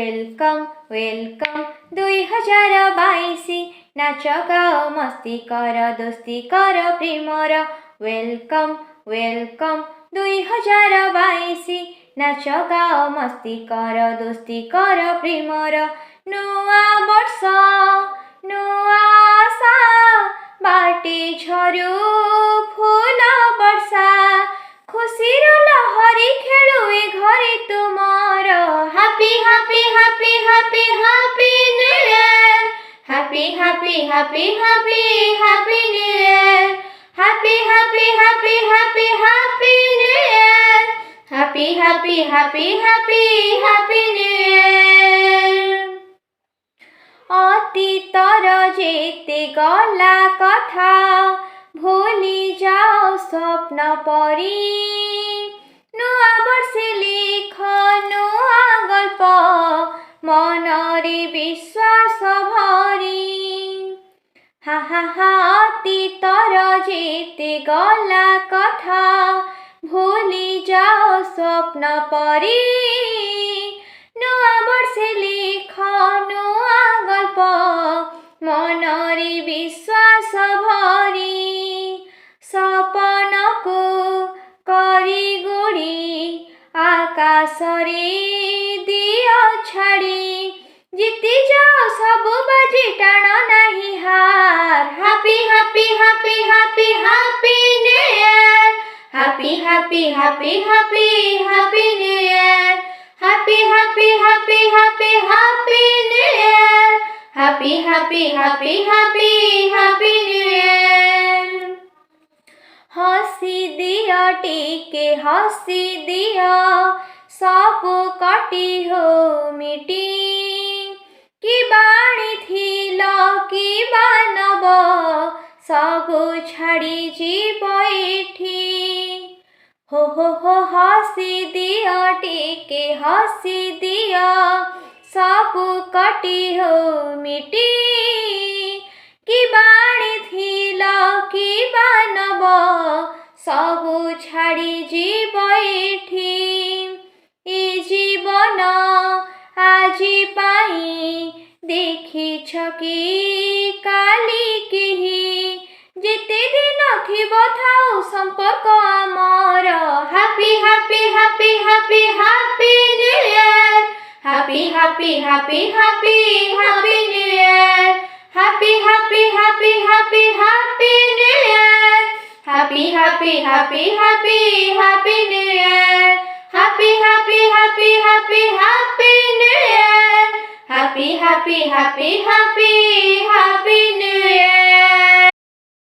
welcome welcome 2022 नाच गाओ मस्ती कर दोस्ती कर प्रेमर वेलकम वेलकम 2022 नाच गाओ मस्ती कर दोस्ती कर प्रेमर नुआ वर्ष नुआ आशा बाटे झरू फूल वर्षा खुशीर लहरी खेलु ए घरे तुमर happy happy happy happy happy new year happy happy happy happy happy new year happy happy happy happy happy new year happy happy happy happy happy new year अतीतर जेते गला कथा भूली जाओ स्वप्न परी नुआ वर्षे लिख नुआ गल्प मनरे विश्वास भरी हा हा हा अतीतर जेते गला कथा भूली जाओ स्वप्न परी नुआ वर्षे लिख नुआ गल्प मनरे विश्वास भरी सपनको करी गुड़ी आकाशरे दियो छाड़ी जीती जाओ सब बाजी टाण नहीं हार happy happy happy happy happy new year happy happy happy happy happy new year happy happy happy happy happy new year happy happy happy happy happy new year हसी दिया टीके हसी दिया सब कटी हो मिटी कि बाणी थिल कि बानब सब छाड़ी जीव एठी हो हसी दिया टीके हसी दिया सब कटी हो मिटी कि बाणी थिल कि बानब सब छाड़ी जीव एठी ए जीवन आजी पाई देखिछ कि काली केही जेते दिन थिब थाउ संपर्क आमर happy happy happy happy happy new year happy happy happy happy happy new year happy happy happy happy happy new year happy happy happy happy happy new year happy happy happy happy happy new year happy happy happy happy happy new